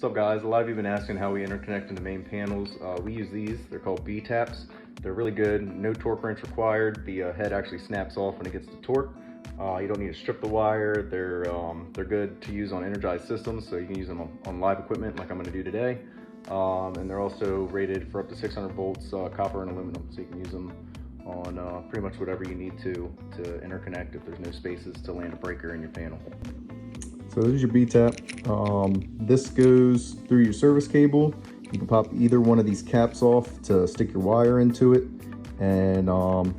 What's up guys? A lot of you have been asking how we interconnect in the main panels. We use these, they're called B-taps. They're really good, no torque wrench required. The head actually snaps off when it gets to torque. You don't need to strip the wire. They're good to use on energized systems, so you can use them on live equipment like I'm gonna do today. And they're also rated for up to 600 volts copper and aluminum, so you can use them on pretty much whatever you need to interconnect if there's no spaces to land a breaker in your panel. So this is your B-tap. This goes through your service cable. You can pop either one of these caps off to stick your wire into it, and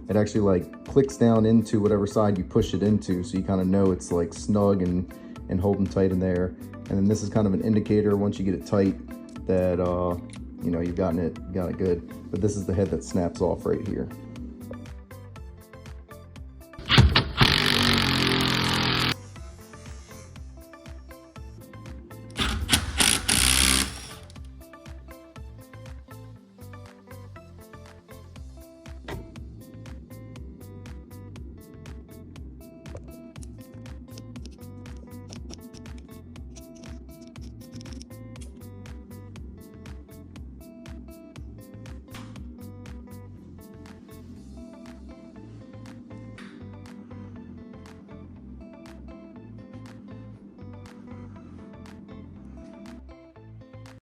it actually like clicks down into whatever side you push it into, so you kind of know it's like snug and holding tight in there. And then this is kind of an indicator once you get it tight that you know you've got it good. But this is the head that snaps off right here.